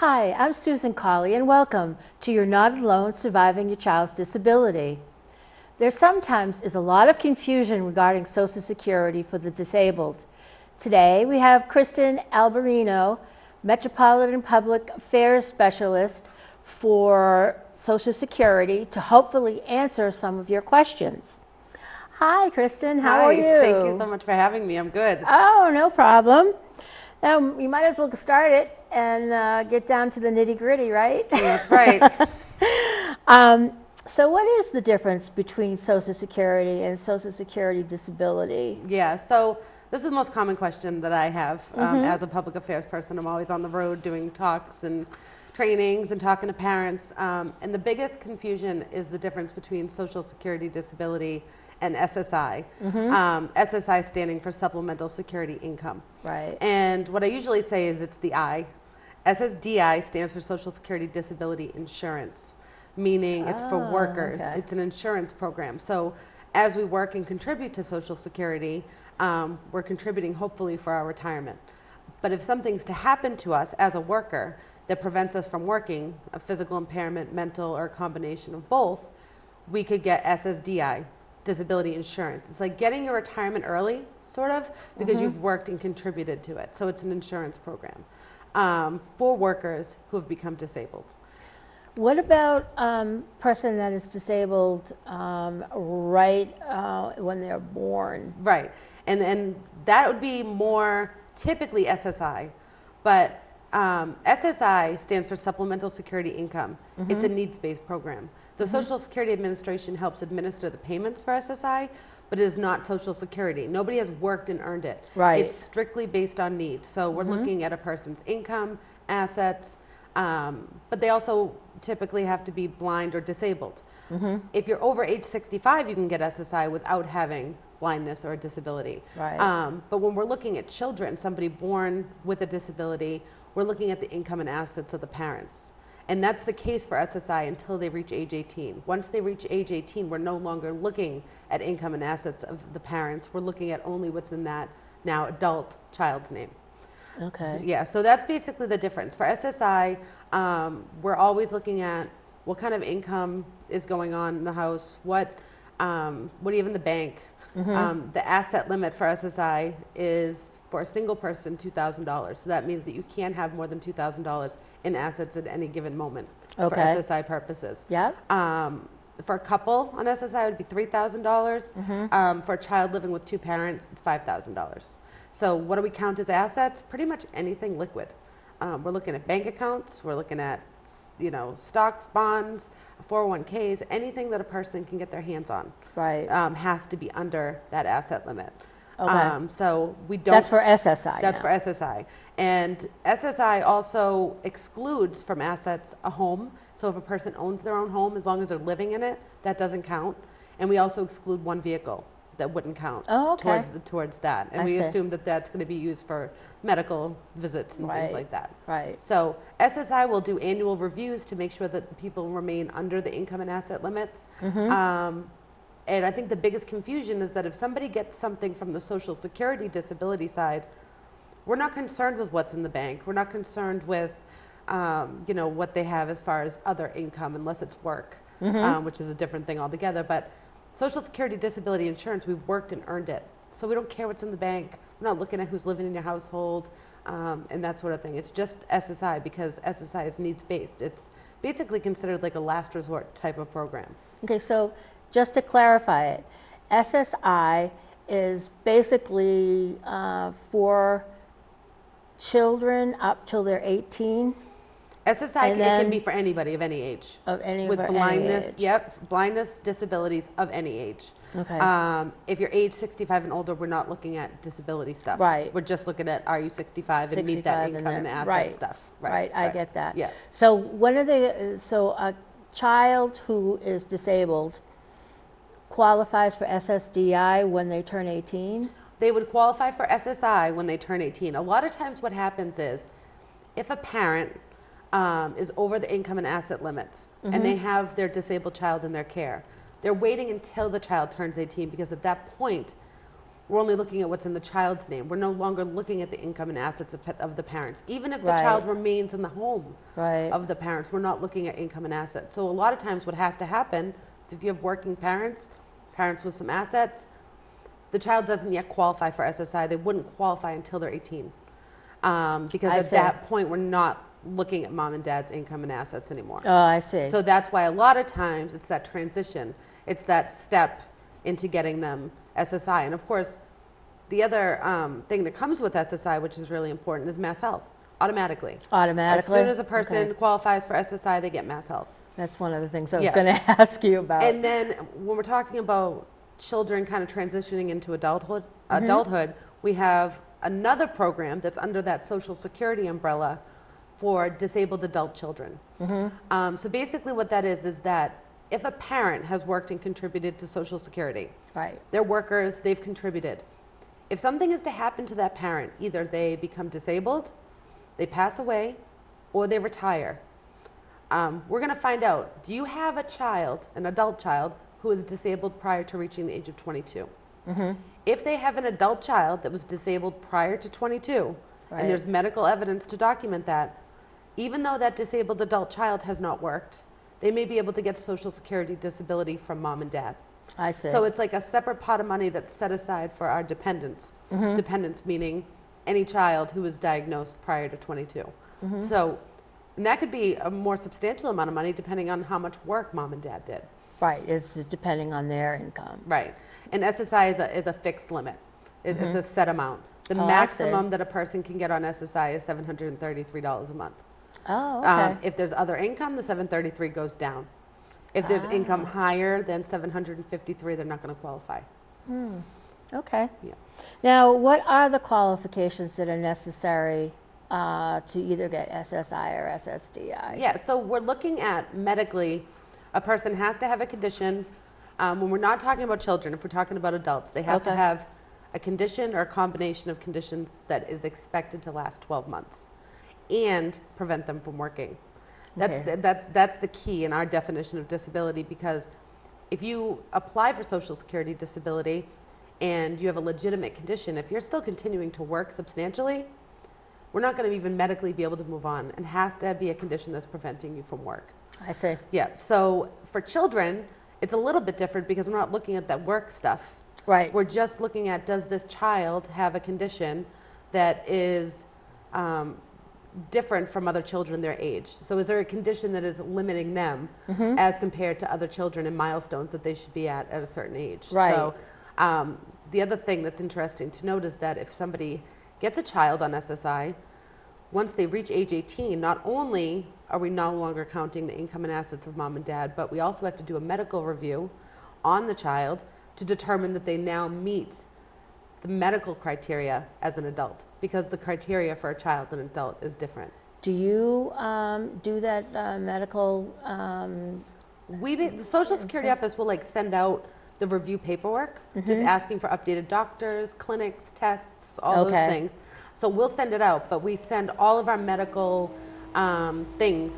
Hi, I'm Susan Colley, and welcome to You're Not Alone Surviving Your Child's Disability. There sometimes is a lot of confusion regarding Social Security for the disabled. Today we have Kristen Alberino, Metropolitan Public Affairs Specialist for Social Security, to hopefully answer some of your questions. Hi, Kristen. How are you? Thank you so much for having me. I'm good. Oh, no problem. Now, you might as well start it and get down to the nitty-gritty, right? That's right. So what is the difference between Social Security and Social Security disability? Yeah, so this is the most common question that I have as a public affairs person. I'm always on the road doing talks and trainings and talking to parents. And the biggest confusion is the difference between Social Security disability and SSI. SSI standing for Supplemental Security Income. Right. And what I usually say is it's the I. SSDI stands for Social Security Disability Insurance, meaning it's for workers. Okay. It's an insurance program. So as we work and contribute to Social Security, we're contributing hopefully for our retirement. But if something's to happen to us as a worker that prevents us from working, a physical impairment, mental, or a combination of both, we could get SSDI, disability insurance. It's like getting your retirement early, sort of, because you've worked and contributed to it. So it's an insurance program for workers who have become disabled. What about person that is disabled right when they're born? Right, and that would be more typically SSI, but SSI stands for Supplemental Security Income. It's a needs-based program. The Social Security Administration helps administer the payments for SSI, but it is not Social Security. Nobody has worked and earned it. Right. It's strictly based on need. So we're looking at a person's income, assets, but they also typically have to be blind or disabled. If you're over age 65, you can get SSI without having blindness or a disability. Right. But when we're looking at children, somebody born with a disability, we're looking at the income and assets of the parents. And that's the case for SSI until they reach age 18. Once they reach age 18, we're no longer looking at income and assets of the parents. We're looking at only what's in that now adult child's name. Okay. Yeah, so that's basically the difference. For SSI, we're always looking at what kind of income is going on in the house, what do you have in the bank. The asset limit for SSI is, for a single person, $2,000. So that means that you can't have more than $2,000 in assets at any given moment for SSI purposes. Yep. For a couple on SSI, it would be $3,000. For a child living with two parents, it's $5,000. So what do we count as assets? Pretty much anything liquid. We're looking at bank accounts. We're looking at, stocks, bonds, 401ks, anything that a person can get their hands on. Right. Has to be under that asset limit. Okay. So we don't. That's for SSI. That's for SSI. And SSI also excludes from assets a home. So if a person owns their own home, as long as they're living in it, that doesn't count. And we also exclude one vehicle that wouldn't count towards that. And we assume that that's going to be used for medical visits and things like that. Right. So SSI will do annual reviews to make sure that people remain under the income and asset limits. And I think the biggest confusion is that if somebody gets something from the Social Security disability side, we're not concerned with what's in the bank. We're not concerned with, what they have as far as other income, unless it's work, which is a different thing altogether. But Social Security disability insurance, we've worked and earned it. So we don't care what's in the bank. We're not looking at who's living in your household and that sort of thing. It's just SSI because SSI is needs-based. It's basically considered like a last resort type of program. Okay, so just to clarify it, SSI is basically for children up till they're 18. SSI it can be for anybody of any age. Of any with blindness, any age. Yep, blindness, disabilities of any age. Okay. If you're age 65 and older, we're not looking at disability stuff. Right. We're just looking at are you 65 and meet that income and asset stuff. Right. I get that. Yeah. So a child who is disabled qualifies for SSDI when they turn 18? They would qualify for SSI when they turn 18. A lot of times what happens is if a parent is over the income and asset limits and they have their disabled child in their care, they're waiting until the child turns 18 because at that point we're only looking at what's in the child's name. We're no longer looking at the income and assets of the parents. Even if the Right. child remains in the home Right. of the parents, we're not looking at income and assets. So a lot of times what has to happen is if you have working parents, parents with some assets, the child doesn't yet qualify for SSI. They wouldn't qualify until they're 18. Because I at see. that point, we're not looking at mom and dad's income and assets anymore. Oh, I see. So that's why a lot of times it's that transition. It's that step into getting them SSI. And of course, the other thing that comes with SSI, which is really important, is Mass Health, automatically. Automatically? As soon as a person qualifies for SSI, they get Mass Health. That's one of the things I was Yeah. going to ask you about. And then when we're talking about children kind of transitioning into adulthood, we have another program that's under that Social Security umbrella for disabled adult children. So basically what that is that if a parent has worked and contributed to Social Security, Right. they're workers, they've contributed. If something is to happen to that parent, either they become disabled, they pass away, or they retire, we're going to find out, do you have a child, an adult child, who is disabled prior to reaching the age of 22? If they have an adult child that was disabled prior to 22, Right. and there's medical evidence to document that, even though that disabled adult child has not worked, they may be able to get Social Security disability from mom and dad. I see. So it's like a separate pot of money that's set aside for our dependents. Dependents meaning any child who was diagnosed prior to 22. So, and that could be a more substantial amount of money depending on how much work mom and dad did. Right. It's depending on their income. Right. And SSI is a fixed limit. It's a set amount. The Oh, I maximum see. that a person can get on SSI is $733 a month. Oh, okay. If there's other income, the $733 goes down. If there's income higher than $753, they're not going to qualify. Okay. Yeah. Now, what are the qualifications that are necessary to either get SSI or SSDI? Yeah, so we're looking at medically, a person has to have a condition. When we're not talking about children, if we're talking about adults, they have to Okay. have a condition or a combination of conditions that is expected to last 12 months and prevent them from working. That's, Okay. that's the key in our definition of disability, because if you apply for Social Security disability and you have a legitimate condition, if you're still continuing to work substantially, we're not going to even medically be able to move on. It has to be a condition that's preventing you from work. I see. Yeah, so for children, it's a little bit different because we're not looking at that work stuff. Right. We're just looking at, does this child have a condition that is different from other children their age? So is there a condition that is limiting them as compared to other children and milestones that they should be at a certain age? Right. So the other thing that's interesting to note is that if somebody gets a child on SSI, once they reach age 18, not only are we no longer counting the income and assets of mom and dad, but we also have to do a medical review on the child to determine that they now meet the medical criteria as an adult, because the criteria for a child and adult is different. Do you do that medical? The Social Security office will send out the review paperwork, just asking for updated doctors, clinics, tests, all those things. So we'll send it out, but we send all of our medical things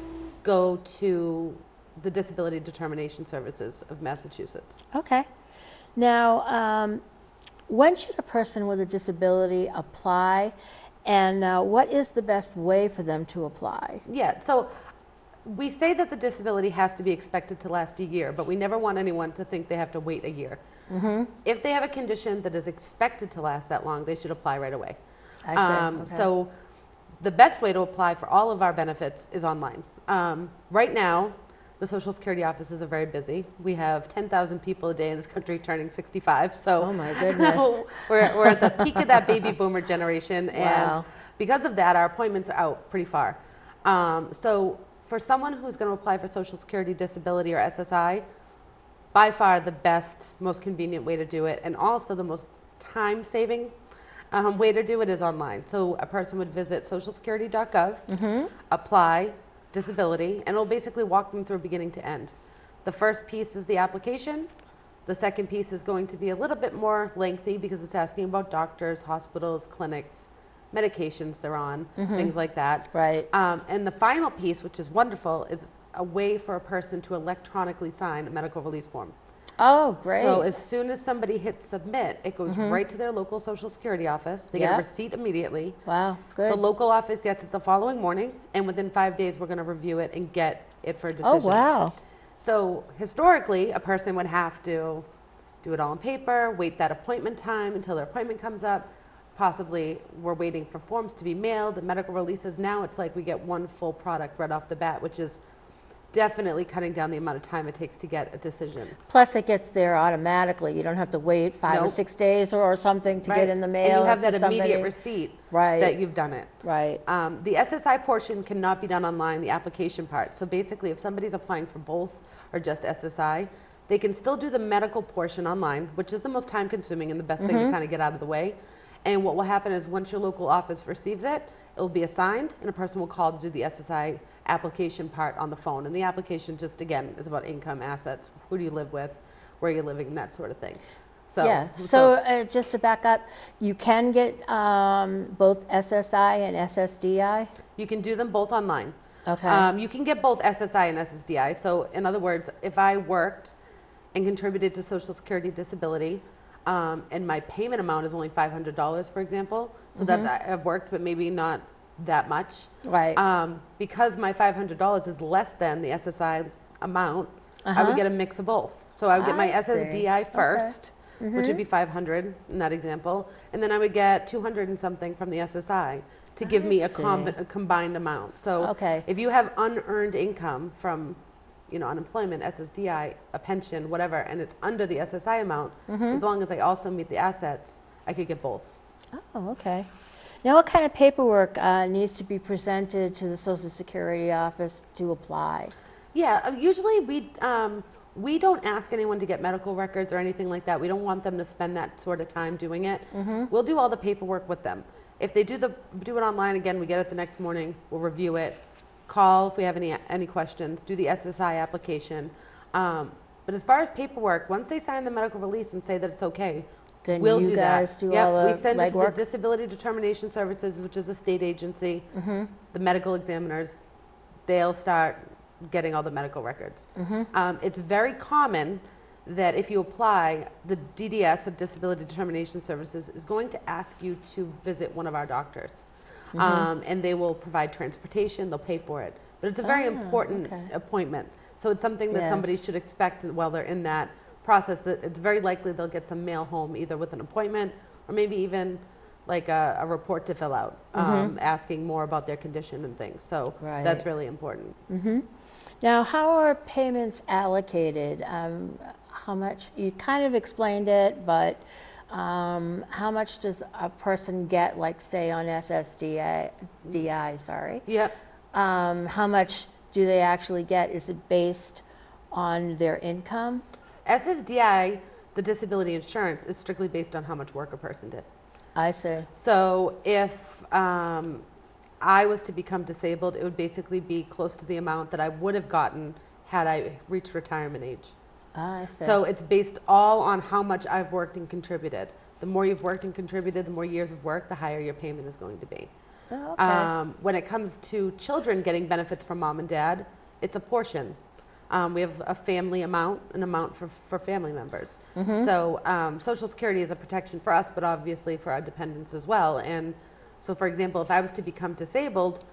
go to the Disability Determination Services of Massachusetts. Okay. Now, when should a person with a disability apply, and what is the best way for them to apply? Yeah, so we say that the disability has to be expected to last a year, but we never want anyone to think they have to wait a year. If they have a condition that is expected to last that long, they should apply right away. I see. Okay. So the best way to apply for all of our benefits is online. Right now, the Social Security offices are very busy. We have 10,000 people a day in this country turning 65. So Oh my goodness. we're at the peak of that baby boomer generation. Wow. And because of that, our appointments are out pretty far. So for someone who's going to apply for Social Security disability or SSI, by far the best, most convenient way to do it, and also the most time-saving way to do it, is online. So a person would visit socialsecurity.gov, apply disability, and it'll basically walk them through beginning to end. The first piece is the application. The second piece is going to be a little bit more lengthy because it's asking about doctors, hospitals, clinics, medications they're on, things like that. Right. And the final piece, which is wonderful, is a way for a person to electronically sign a medical release form. Oh, great. So as soon as somebody hits submit, it goes right to their local Social Security office. They get a receipt immediately. Wow, good. The local office gets it the following morning, and within 5 days, we're going to review it and get it for a decision. Oh, wow. So historically, a person would have to do it all on paper, wait that appointment time until their appointment comes up. Possibly we're waiting for forms to be mailed, the medical releases. Now it's like we get one full product right off the bat, which is definitely cutting down the amount of time it takes to get a decision. Plus, it gets there automatically. You don't have to wait 5 or 6 days or something to get in the mail. And you have that immediate receipt that you've done it. Right. The SSI portion cannot be done online, the application part. So basically, if somebody's applying for both or just SSI, they can still do the medical portion online, which is the most time consuming and the best thing to kind of get out of the way. And what will happen is once your local office receives it, it will be assigned and a person will call to do the SSI application part on the phone. And the application just, again, is about income, assets, who do you live with, where you're living, and that sort of thing. So, yeah. So just to back up, you can get both SSI and SSDI? You can do them both online. Okay. You can get both SSI and SSDI. So in other words, if I worked and contributed to Social Security Disability, and my payment amount is only $500, for example, so that I've worked, but maybe not that much. Right. Because my $500 is less than the SSI amount, I would get a mix of both. So I would get my SSDI first, which would be 500 in that example, and then I would get 200 and something from the SSI to give me a combined amount. So if you have unearned income from unemployment, SSDI, a pension, whatever, and it's under the SSI amount, as long as I also meet the assets, I could get both. Oh, okay. Now, what kind of paperwork needs to be presented to the Social Security office to apply? Yeah, usually we don't ask anyone to get medical records or anything like that. We don't want them to spend that sort of time doing it. We'll do all the paperwork with them. If they do it online, again, we get it the next morning, we'll review it, call if we have any questions, do the SSI application. But as far as paperwork, once they sign the medical release and say that it's okay, then we'll you do guys that. Do all the we send it to legwork? the Disability Determination Services, which is a state agency. The medical examiners, they'll start getting all the medical records. It's very common that if you apply, the DDS, of Disability Determination Services, is going to ask you to visit one of our doctors. And they will provide transportation, they'll pay for it. But it's a very important appointment. So it's something that somebody should expect while they're in that process, that it's very likely they'll get some mail home either with an appointment or maybe even like a report to fill out, asking more about their condition and things. So that's really important. Now, how are payments allocated? How much, you kind of explained it, but how much does a person get, like say on SSDI, sorry? Yep. How much do they actually get? Is it based on their income? SSDI, the disability insurance, is strictly based on how much work a person did. I see. So if I was to become disabled, it would basically be close to the amount that I would have gotten had I reached retirement age. I see. So it's based all on how much I've worked and contributed. The more you've worked and contributed, the more years of work, the higher your payment is going to be. Oh, okay. When it comes to children getting benefits from mom and dad, it's a portion. We have a family amount, an amount for family members. So Social Security is a protection for us, but obviously for our dependents as well. And so, for example, if I was to become disabled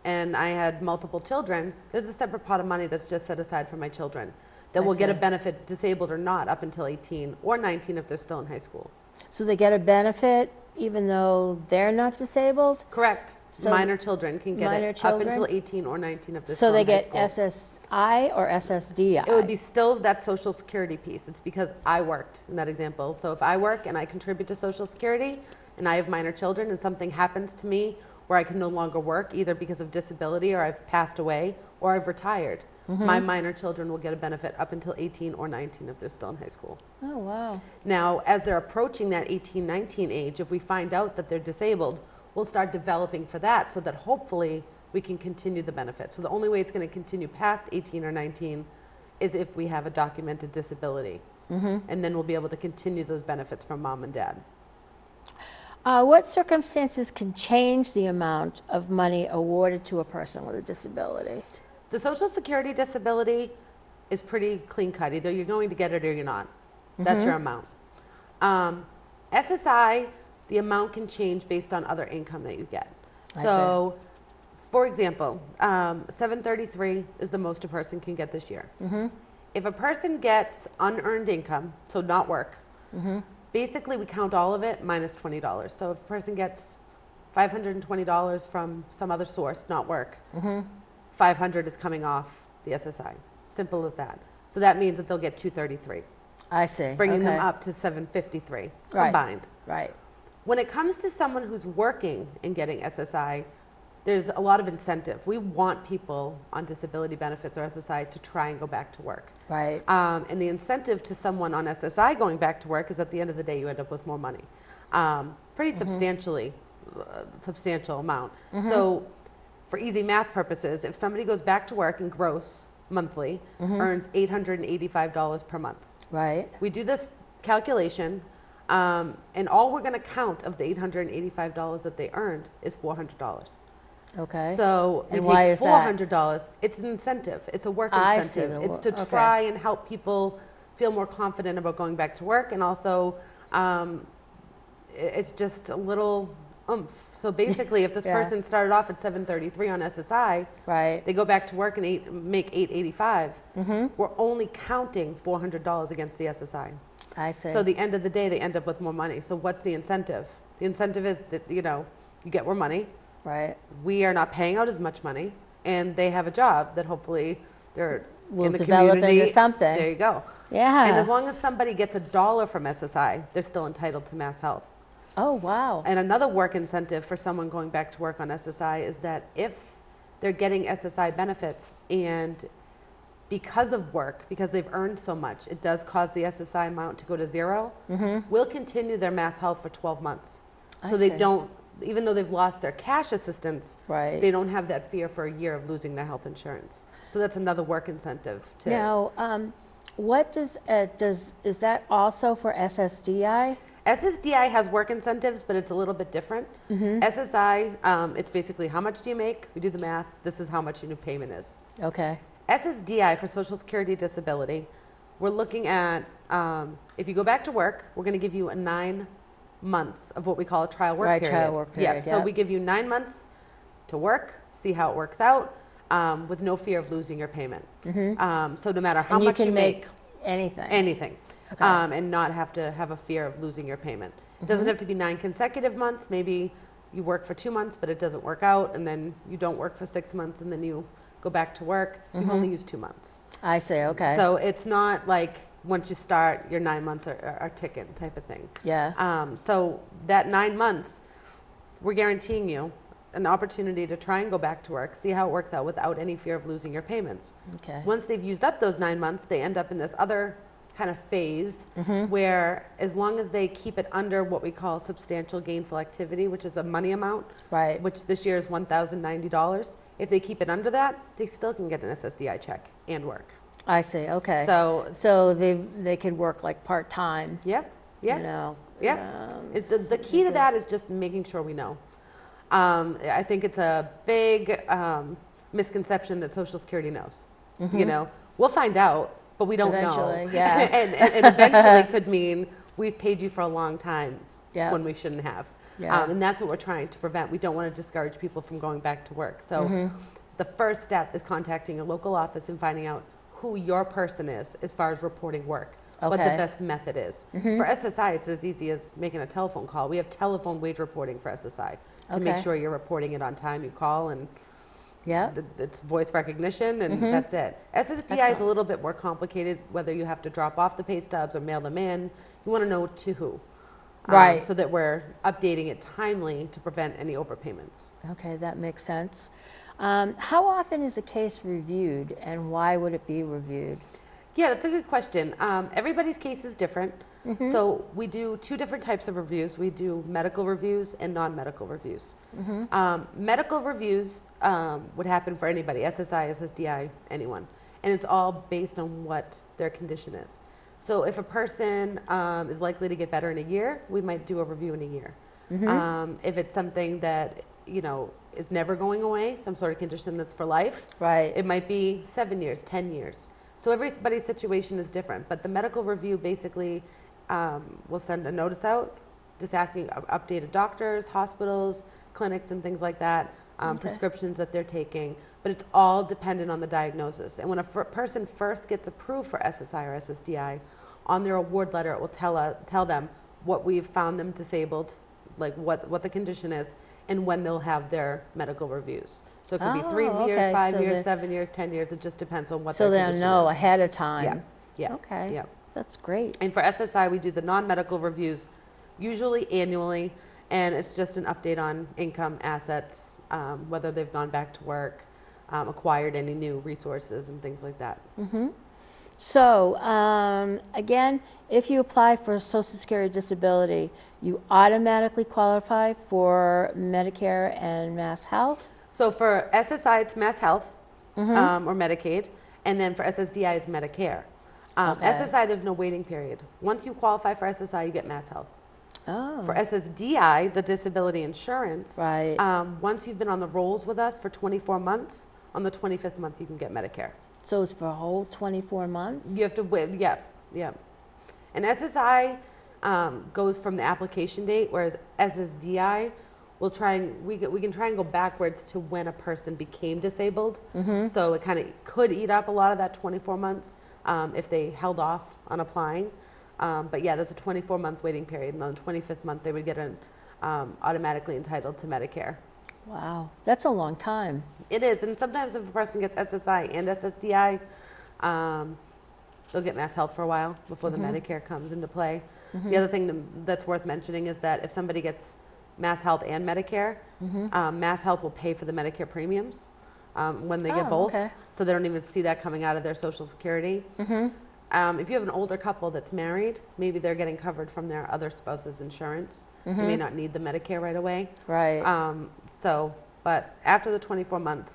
and I had multiple children, there's a separate pot of money that's just set aside for my children that will get a benefit, disabled or not, up until 18 or 19 if they're still in high school. So they get a benefit even though they're not disabled? Correct. So minor children can get it up until 18 or 19 if they're still in high school. So they get SSI or SSDI? It would be still that Social Security piece. It's because I worked in that example. So if I work and I contribute to Social Security and I have minor children and something happens to me where I can no longer work, either because of disability or I've passed away or I've retired, my minor children will get a benefit up until 18 or 19 if they're still in high school. Oh, wow. Now, as they're approaching that 18, 19 age, if we find out that they're disabled, we'll start developing for that so that hopefully we can continue the benefit. So the only way it's going to continue past 18 or 19 is if we have a documented disability. And then we'll be able to continue those benefits from mom and dad. What circumstances can change the amount of money awarded to a person with a disability? The Social Security disability is pretty clean cut. Either you're going to get it or you're not. That's your amount. SSI, the amount can change based on other income that you get. So, for example, 733 is the most a person can get this year. If a person gets unearned income, so not work, basically we count all of it minus $20. So if a person gets $520 from some other source, not work, 500 is coming off the SSI. Simple as that. So that means that they'll get 233. I see. Bringing them up to 753 combined. Right. When it comes to someone who's working and getting SSI, there's a lot of incentive. We want people on disability benefits or SSI to try and go back to work. Right. And the incentive to someone on SSI going back to work is at the end of the day you end up with more money. Pretty substantial amount. So for easy math purposes, if somebody goes back to work and gross monthly earns $885 per month. Right. We do this calculation, and all we're going to count of the $885 that they earned is $400. Okay. So we take $400. It's an incentive. It's a work incentive. It's to try and help people feel more confident about going back to work, and also it's just a little oomph. So basically, if this person started off at 733 on SSI, they go back to work and make 885. We're only counting $400 against the SSI. I see. So at the end of the day, they end up with more money. So what's the incentive? The incentive is that you get more money. Right. We are not paying out as much money, and they have a job that hopefully they're will in the develop community. into something. There you go. Yeah. And as long as somebody gets $1 from SSI, they're still entitled to Mass Health. Oh, wow. And another work incentive for someone going back to work on SSI is that if they're getting SSI benefits and because of work, because they've earned so much, it does cause the SSI amount to go to zero, we'll continue their Mass Health for 12 months. So they don't, even though they've lost their cash assistance, they don't have that fear for a year of losing their health insurance. So that's another work incentive. Now, what is that also for SSDI? SSDI has work incentives, but it's a little bit different. SSI, it's basically how much do you make? We do the math. This is how much your new payment is. Okay. SSDI for Social Security Disability, we're looking at, if you go back to work, we're going to give you a 9 months of what we call a trial work period. Trial work period. So we give you 9 months to work, see how it works out, with no fear of losing your payment. So no matter how much you make anything. Okay. And not have to have a fear of losing your payment. It doesn't have to be 9 consecutive months. Maybe you work for 2 months, but it doesn't work out, and then you don't work for 6 months, and then you go back to work. You've only used 2 months. I see. Okay. So it's not like once you start, your 9 months are ticking type of thing. Yeah. So that 9 months, we're guaranteeing you an opportunity to try and go back to work, see how it works out without any fear of losing your payments. Okay. Once they've used up those 9 months, they end up in this other kind of phase where as long as they keep it under what we call substantial gainful activity, which is a money amount, which this year is $1,090. If they keep it under that, they still can get an SSDI check and work. I see. Okay. So they could work like part-time. Yep. Yeah. You know. Yeah. The key to that is just making sure we know. I think it's a big misconception that Social Security knows. We'll find out, but we don't know. Yeah. and eventually could mean we've paid you for a long time when we shouldn't have. Yeah. And that's what we're trying to prevent. We don't want to discourage people from going back to work. So the first step is contacting a local office and finding out who your person is as far as reporting work, what the best method is. For SSI, it's as easy as making a telephone call. We have telephone wage reporting for SSI to make sure you're reporting it on time. You call and it's voice recognition, and that's it. SSDI is a little bit more complicated, whether you have to drop off the pay stubs or mail them in. You want to know to who. So that we're updating it timely to prevent any overpayments. Okay, that makes sense. How often is a case reviewed, and why would it be reviewed? Yeah, that's a good question. Everybody's case is different. So we do 2 different types of reviews. We do medical reviews and non-medical reviews. Medical reviews would happen for anybody, SSI, SSDI, anyone. And it's all based on what their condition is. So if a person is likely to get better in a year, we might do a review in a year. If it's something that, is never going away, some sort of condition that's for life, it might be 7 years, 10 years. So everybody's situation is different, but the medical review basically will send a notice out just asking updated doctors, hospitals, clinics, and things like that, prescriptions that they're taking, but it's all dependent on the diagnosis. And when a person first gets approved for SSI or SSDI, on their award letter it will tell them what we've found them disabled, like what the condition is, and when they'll have their medical reviews. So it could be 3 years, 5 years, 7 years, 10 years. It just depends on what their condition is. So they'll know ahead of time. Yeah. Yeah. Okay. Yeah. That's great. And for SSI, we do the non-medical reviews usually annually, and it's just an update on income, assets, whether they've gone back to work, acquired any new resources, and things like that. So, again, if you apply for Social Security disability, you automatically qualify for Medicare and Mass Health? So for SSI, it's Mass Health or Medicaid, and then for SSDI, it's Medicare. SSI, there's no waiting period. Once you qualify for SSI, you get Mass Health. For SSDI, the disability insurance, once you've been on the rolls with us for 24 months, on the 25th month you can get Medicare. So it's for a whole 24 months? You have to wait, yeah. And SSI goes from the application date, whereas SSDI, we can try and go backwards to when a person became disabled. So it kind of could eat up a lot of that 24 months if they held off on applying. But yeah, there's a 24-month waiting period, and on the 25th month they would get automatically entitled to Medicare. Wow, that's a long time. It is, and sometimes if a person gets SSI and SSDI, they'll get Mass Health for a while before the Medicare comes into play. The other thing that's worth mentioning is that if somebody gets Mass Health and Medicare, Mass Health will pay for the Medicare premiums when they get both, so they don't even see that coming out of their Social Security. If you have an older couple that's married, maybe they're getting covered from their other spouse's insurance. You may not need the Medicare right away. But after the 24 months,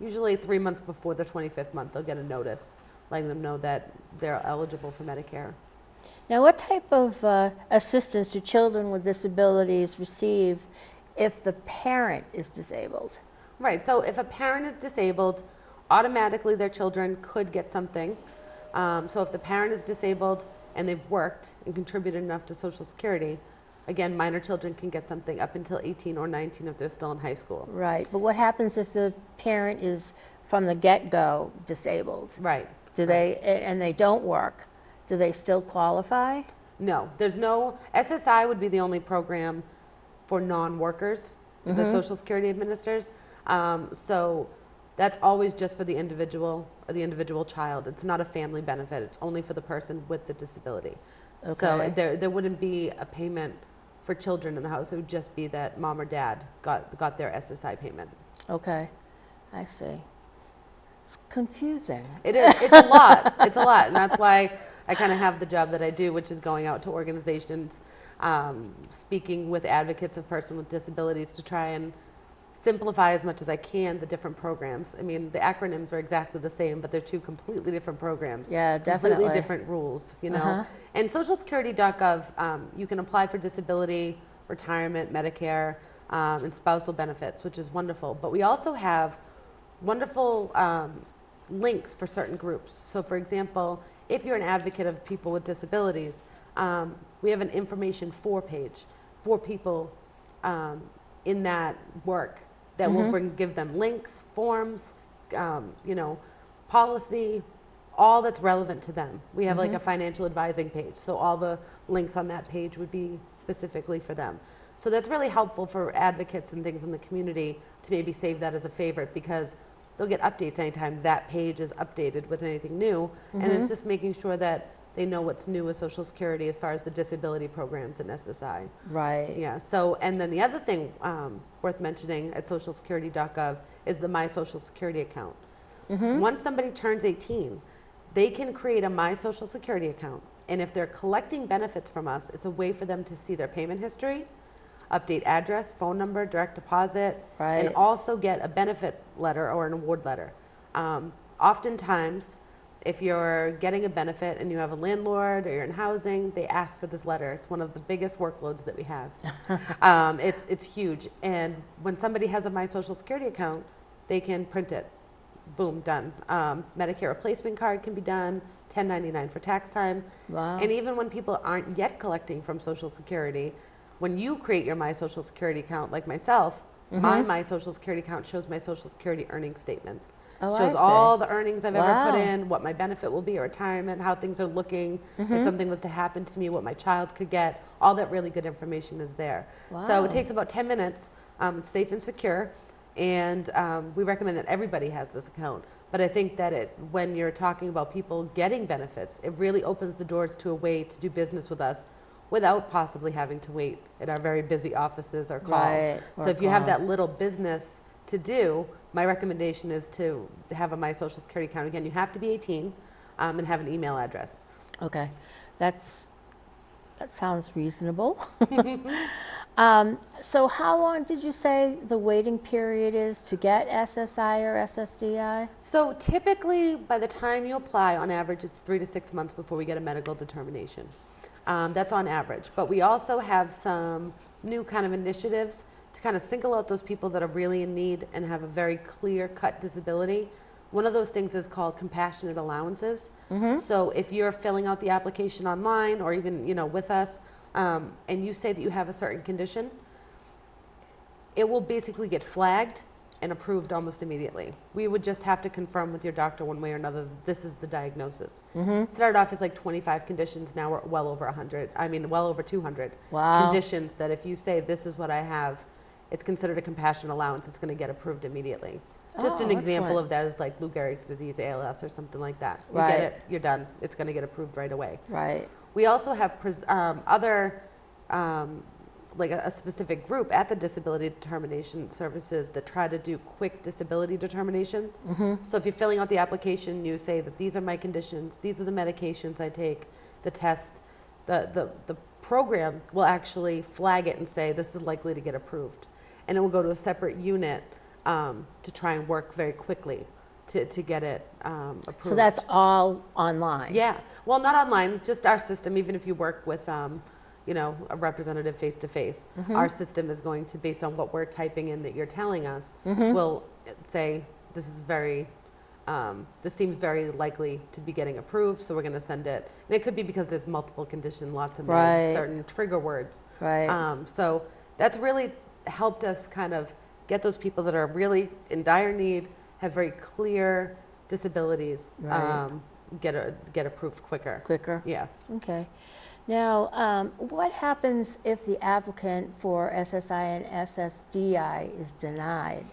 usually 3 months before the 25th month, they'll get a notice letting them know that they're eligible for Medicare. Now, what type of assistance do children with disabilities receive if the parent is disabled? Right, so if a parent is disabled, automatically their children could get something. So if the parent is disabled and they've worked and contributed enough to Social Security, again, minor children can get something up until 18 or 19 if they're still in high school. Right, but what happens if the parent is from the get-go disabled? Right. And they don't work? Do they still qualify? No, there's no, SSI would be the only program for non-workers that Social Security administers. So that's always just for the individual or the individual child. It's not a family benefit. It's only for the person with the disability. So there wouldn't be a payment for children in the house. It would just be that mom or dad got their SSI payment. Okay, I see. It's confusing. It is. It's a lot. It's a lot, and that's why I kind of have the job that I do, which is going out to organizations, speaking with advocates of persons with disabilities to try and simplify as much as I can the different programs. I mean, the acronyms are exactly the same, but they're two completely different programs. Yeah, definitely. Completely different rules, you know. And socialsecurity.gov, you can apply for disability, retirement, Medicare, and spousal benefits, which is wonderful. But we also have wonderful links for certain groups. So for example, if you're an advocate of people with disabilities, we have an information page for people in that work that will give them links, forms, you know, policy, all that's relevant to them. We have like a financial advising page, so all the links on that page would be specifically for them. So that's really helpful for advocates and things in the community to maybe save that as a favorite, because they'll get updates anytime that page is updated with anything new, and it's just making sure that they know what's new with Social Security as far as the disability programs and SSI. Right. Yeah. So, and then the other thing worth mentioning at socialsecurity.gov is the My Social Security account. Once somebody turns 18, they can create a My Social Security account, and if they're collecting benefits from us, it's a way for them to see their payment history, update address, phone number, direct deposit, and also get a benefit letter or an award letter. Oftentimes, if you're getting a benefit and you have a landlord or you're in housing, they ask for this letter. It's one of the biggest workloads that we have. It's huge. And when somebody has a My Social Security account, they can print it boom, done. Medicare replacement card can be done, 1099 for tax time. Wow. And even when people aren't yet collecting from Social Security, when you create your My Social Security account, like myself, my Social Security account shows my Social Security earnings statement. Oh, Shows I all see. the earnings I've ever put in, what my benefit will be at retirement, how things are looking, if something was to happen to me, what my child could get. All that really good information is there. Wow. So it takes about 10 minutes. It's safe and secure, and we recommend that everybody has this account. But I think that when you're talking about people getting benefits, it really opens the doors to a way to do business with us without possibly having to wait in our very busy offices or call. Right, So or if you have call. that little business to do, my recommendation is to have a My Social Security account. Again, you have to be 18 and have an email address. Okay, that sounds reasonable. So how long did you say the waiting period is to get SSI or SSDI? So typically, by the time you apply, on average, it's 3 to 6 months before we get a medical determination. That's on average. But we also have some new kind of initiatives to kind of single out those people that are really in need and have a very clear-cut disability. One of those things is called compassionate allowances. So if you're filling out the application online or even with us, and you say that you have a certain condition, it will basically get flagged and approved almost immediately. We would just have to confirm with your doctor one way or another that this is the diagnosis. Started off as like 25 conditions, now we're well over 100. I mean, well over 200 Wow. conditions that if you say this is what I have, it's considered a compassionate allowance. It's going to get approved immediately. Just Oh, an example excellent. of that is like Lou Gehrig's disease, ALS, or something like that. You Right. get it, you're done. It's going to get approved right away. Right. We also have other, like a specific group at the Disability Determination Services that try to do quick disability determinations. So if you're filling out the application, you say that these are my conditions, these are the medications I take, the test, the program will actually flag it and say this is likely to get approved. And it will go to a separate unit to try and work very quickly to get it approved. So that's all online? Yeah. Well, not online, just our system. Even if you work with, a representative face-to-face, our system is going to, based on what we're typing in that you're telling us, will say, this seems very likely to be getting approved, so we're going to send it. And it could be because there's multiple conditions, lots of names, certain trigger words. Right. So that's really helped us kind of get those people that are really in dire need, have very clear disabilities, Right. Get approved quicker. Quicker? Yeah. Okay. Now, what happens if the applicant for SSI and SSDI is denied?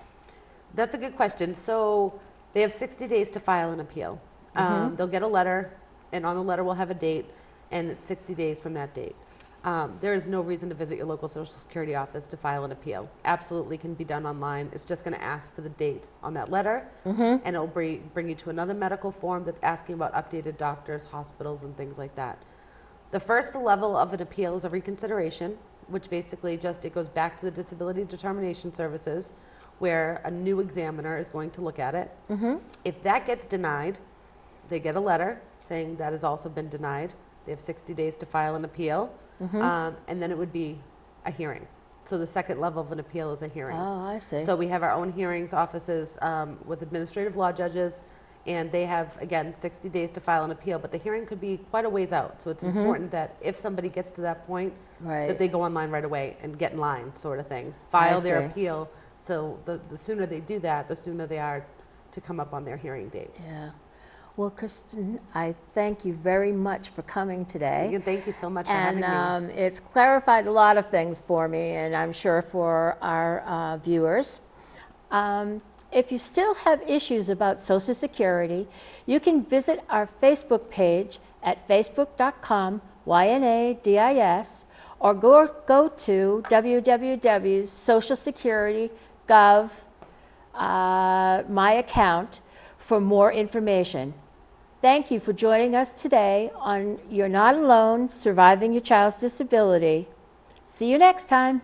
That's a good question. So they have 60 days to file an appeal. They'll get a letter, and on the letter we'll have a date, and it's 60 days from that date. There is no reason to visit your local Social Security office to file an appeal. Absolutely can be done online. It's just going to ask for the date on that letter, and it'll bring you to another medical form that's asking about updated doctors, hospitals, and things like that. The first level of an appeal is a reconsideration, which basically it goes back to the Disability Determination Services, where a new examiner is going to look at it. If that gets denied, they get a letter saying that has also been denied. They have 60 days to file an appeal, and then it would be a hearing. So the second level of an appeal is a hearing. Oh, I see. So we have our own hearings offices with administrative law judges, and they have, again, 60 days to file an appeal, but the hearing could be quite a ways out. So it's important that if somebody gets to that point, that they go online right away and get in line, sort of thing. File their appeal, so the sooner they do that, the sooner they are to come up on their hearing date. Yeah. Well, Kristen, I thank you very much for coming today. Thank you so much for having me. It's clarified a lot of things for me, and I'm sure for our viewers. If you still have issues about Social Security, you can visit our Facebook page at facebook.com/YNADIS, or go to www.socialsecurity.gov my account for more information. Thank you for joining us today on You're Not Alone, Surviving Your Child's Disability. See you next time.